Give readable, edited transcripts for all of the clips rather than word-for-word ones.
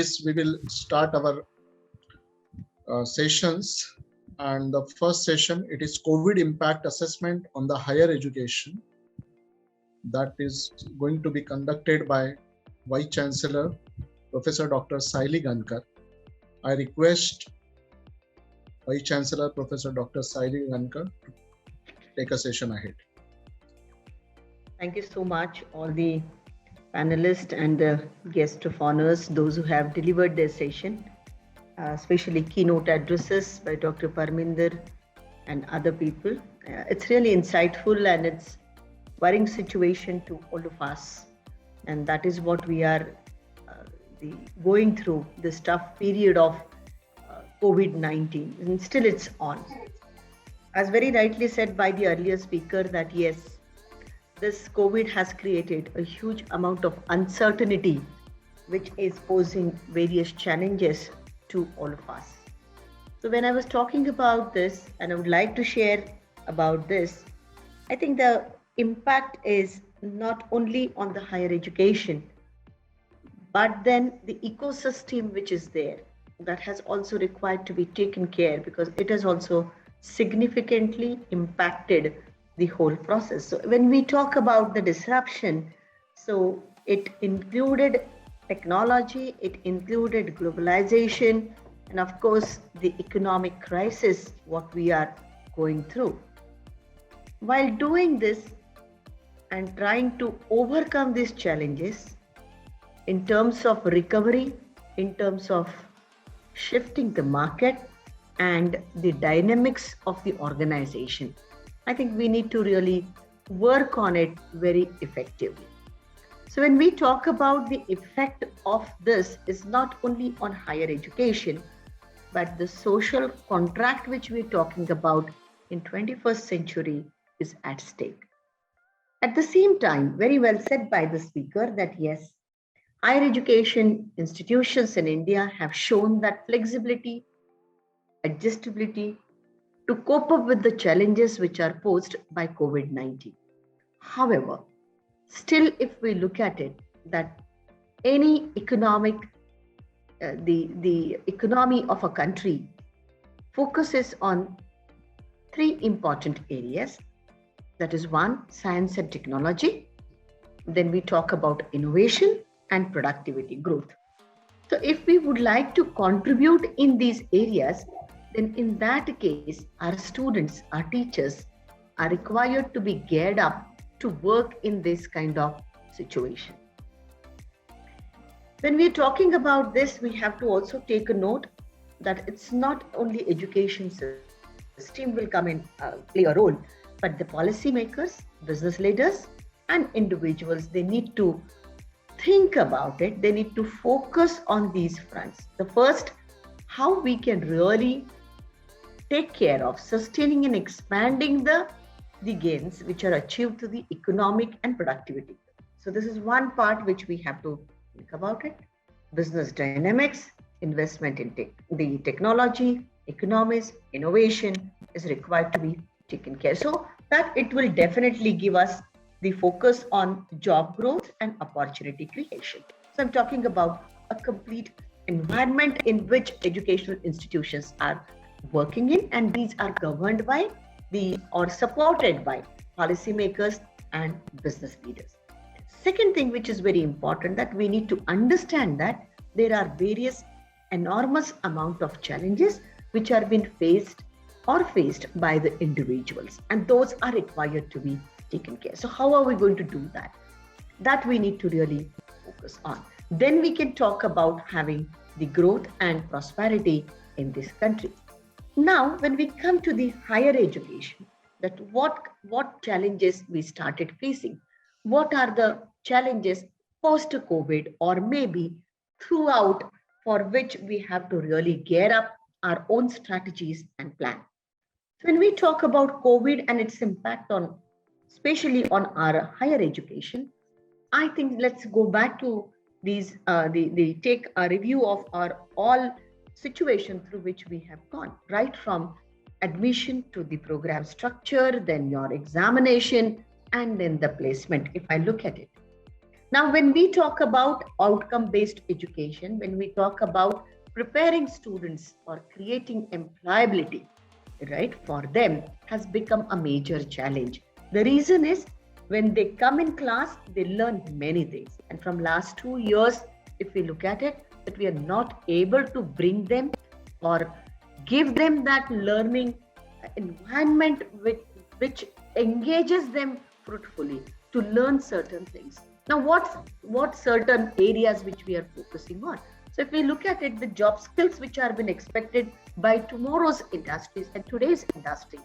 this, we will start our sessions. And the first session, it is COVID impact assessment on the higher education. That is going to be conducted by Vice-Chancellor, Professor Dr. Sayalee Gankar. I request Vice-Chancellor, Professor Dr. Sayalee Gankar to take a session ahead. Thank you so much, all the panelists and guests of honors, those who have delivered their session, especially keynote addresses by Dr. Parminder and other people. It's really insightful and it's worrying situation to all of us. And that is what we are going through, this tough period of COVID-19, and still it's on. As very rightly said by the earlier speaker, that yes, this COVID has created a huge amount of uncertainty, which is posing various challenges to all of us. So when I was talking about this, and I would like to share about this, I think the impact is not only on the higher education, but then the ecosystem which is there, that has also required to be taken care, because it has also significantly impacted the whole process. So when we talk about the disruption, so it included technology, it included globalization, and of course the economic crisis what we are going through. While doing this and trying to overcome these challenges in terms of recovery, in terms of shifting the market and the dynamics of the organization, I think we need to really work on it very effectively. So when we talk about the effect of this, is not only on higher education, but the social contract which we're talking about in 21st century is at stake. At the same time, very well said by the speaker that yes, higher education institutions in India have shown that flexibility, adjustability to cope up with the challenges which are posed by COVID-19. However, still if we look at it, that any economic, the economy of a country focuses on three important areas. That is one, science and technology. Then we talk about innovation and productivity growth. So if we would like to contribute in these areas, then in that case, our students, our teachers are required to be geared up to work in this kind of situation. When we're talking about this, we have to also take a note that it's not only education system will come in, play a role, but the policymakers, business leaders, and individuals, they need to think about it. They need to focus on these fronts. The first, how we can really take care of sustaining and expanding the gains which are achieved through the economic and productivity. So this is one part which we have to think about it. Business dynamics, investment in the technology, economies, innovation is required to be taken care. So that it will definitely give us the focus on job growth and opportunity creation. So I'm talking about a complete environment in which educational institutions are working in, and these are governed by or supported by policymakers and business leaders. Second thing which is very important, that we need to understand that there are various enormous amount of challenges which are being faced by the individuals, and those are required to be taken care. So how are we going to do that? That we need to really focus on. Then we can talk about having the growth and prosperity in this country. Now, when we come to the higher education, that what challenges we started facing, what are the challenges post-COVID or maybe throughout, for which we have to really gear up our own strategies and plan. When we talk about COVID and its impact on, especially on our higher education, I think let's go back to these, take a review of our all situation through which we have gone, right from admission to the program structure, then your examination, and then the placement, if I look at it. Now, when we talk about outcome-based education, when we talk about preparing students or creating employability, right, for them has become a major challenge. The reason is when they come in class, they learn many things. And from last 2 years, if we look at it, that we are not able to bring them or give them that learning environment which engages them fruitfully to learn certain things. Now, what certain areas which we are focusing on? So if we look at it, the job skills which are being expected by tomorrow's industries and today's industry,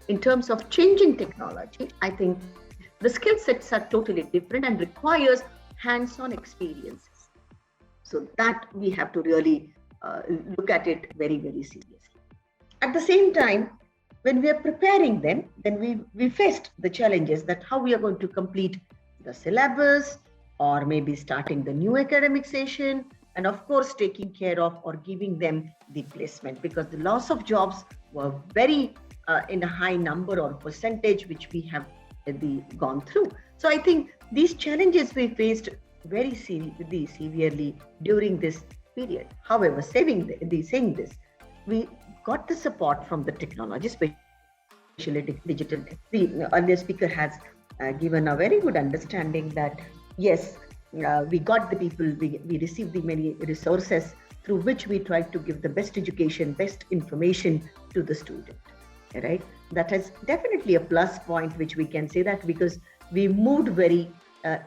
in terms of changing technology, I think the skill sets are totally different and requires hands-on experiences. So that we have to really look at it very, very seriously. At the same time, when we are preparing them, then we faced the challenges that how we are going to complete the syllabus, or maybe starting the new academic session, and of course taking care of or giving them the placement, because the loss of jobs were very in a high number or percentage which we have gone through. So I think these challenges we faced very severely during this period. However, saying this, we got the support from the technology, especially digital. The earlier speaker has given a very good understanding that yes, we got the people, we received the many resources through which we tried to give the best education, best information to the student, right? That is definitely a plus point, which we can say that because we moved very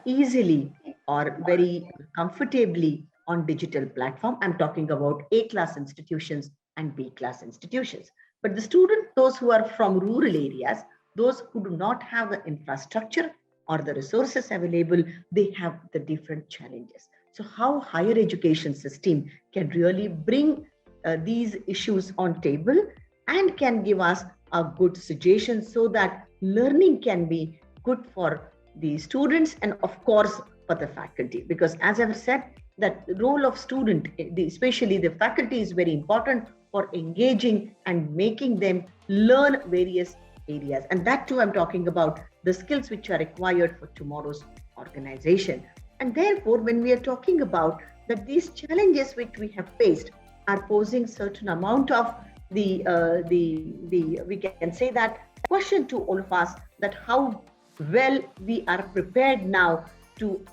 easily or very comfortably on digital platform. I'm talking about A-class institutions and B-class institutions. But the student, those who are from rural areas, those who do not have the infrastructure or the resources available, they have the different challenges. So how higher education system can really bring these issues on table and can give us a good suggestion so that learning can be good for the students and of course for the faculty. Because as I've said, that the role of student, especially the faculty, is very important for engaging and making them learn various areas. And that too, I'm talking about the skills which are required for tomorrow's organization. And therefore, when we are talking about that these challenges which we have faced are posing certain amount of we can say that question to all of us, that how well we are prepared now to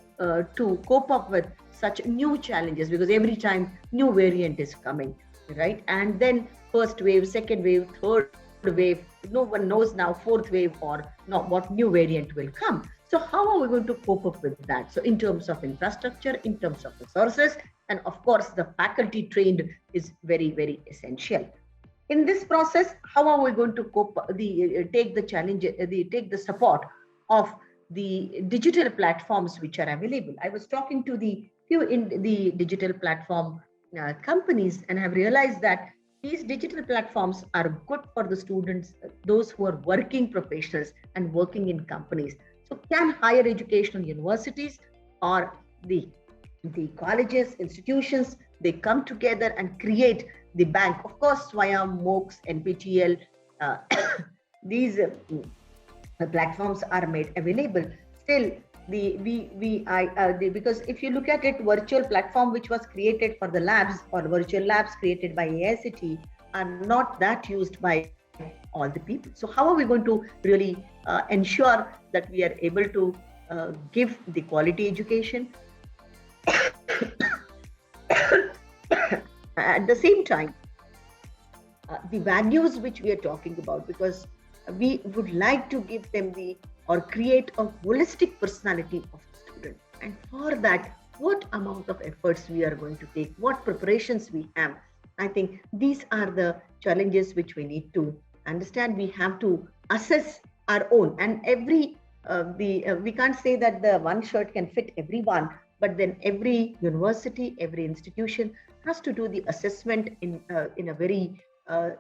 cope up with such new challenges, because every time new variant is coming, right? And then first wave, second wave, third wave, no one knows now fourth wave or not what new variant will come. So how are we going to cope up with that? So in terms of infrastructure, in terms of resources, and of course the faculty trained is very, very essential. In this process, how are we going to cope, take the challenge, take the support of the digital platforms which are available? I was talking to the few in the digital platform companies and have realized that these digital platforms are good for the students, those who are working professionals and working in companies. So can higher educational universities or the colleges, institutions, they come together and create the bank, of course, via MOOCs, NPTEL, these platforms are made available. Still, because if you look at it, virtual platform which was created for the labs or virtual labs created by AICT are not that used by all the people. So how are we going to really ensure that we are able to give the quality education? At the same time, the values which we are talking about, because we would like to give them or create a holistic personality of the student. And for that, what amount of efforts we are going to take, what preparations we have. I think these are the challenges which we need to understand. We have to assess our own, and we can't say that the one shirt can fit everyone, but then every university, every institution has to do the assessment in a very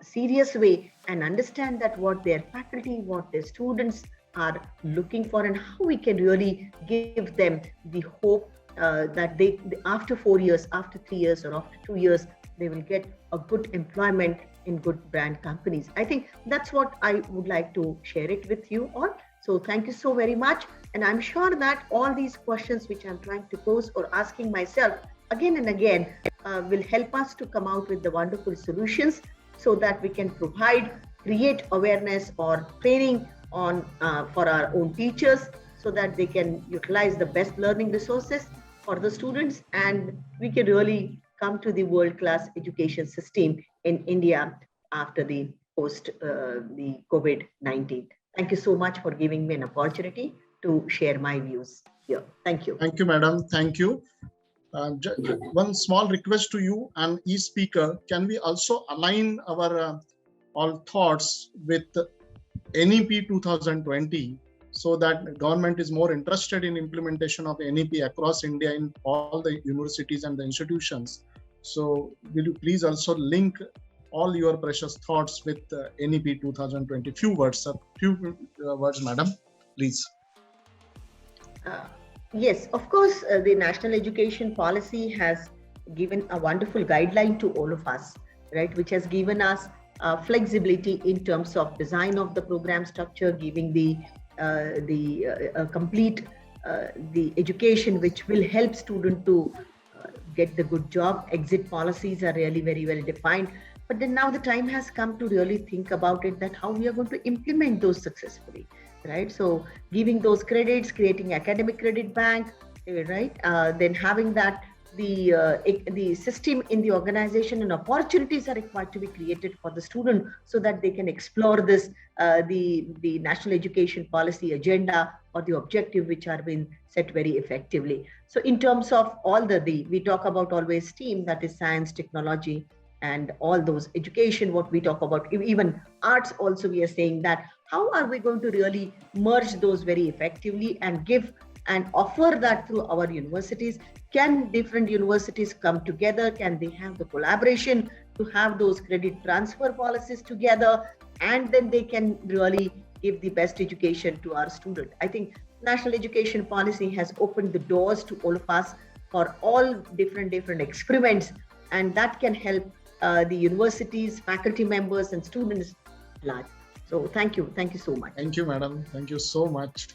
serious way and understand that what their faculty, what their students are looking for, and how we can really give them the hope that they after 4 years, after 3 years, or after 2 years, they will get a good employment in good brand companies. I think that's what I would like to share it with you all. So thank you so very much. And I'm sure that all these questions which I'm trying to pose or asking myself again and again will help us to come out with the wonderful solutions so that we can create awareness or training on for our own teachers so that they can utilize the best learning resources for the students, and we can really come to the world-class education system in India after the the COVID-19. Thank you so much for giving me an opportunity to share my views here. Thank you. Thank you, madam. Thank you. One small request to you and each speaker, can we also align our all thoughts with NEP 2020 so that government is more interested in implementation of NEP across India in all the universities and the institutions. So will you please also link all your precious thoughts with NEP 2020? Few words, madam, please. Yes, of course, the National Education Policy has given a wonderful guideline to all of us, right, which has given us flexibility in terms of design of the program structure, giving the complete the education which will help student to get the good job. Exit policies are really very well defined, but then now the time has come to really think about it, that how we are going to implement those successfully, right? So giving those credits, creating academic credit bank, right? Then having that the system in the organization and opportunities are required to be created for the student so that they can explore this the national education policy agenda or the objective which are being set very effectively. So in terms of all we talk about always STEAM, that is science, technology, and all those education, what we talk about, even arts also, we are saying that how are we going to really merge those very effectively and give and offer that through our universities? Can different universities come together? Can they have the collaboration to have those credit transfer policies together? And then they can really give the best education to our students. I think national education policy has opened the doors to all of us for all different experiments, and that can help the universities, faculty members, and students large. So thank you so much. Thank you, madam. Thank you so much.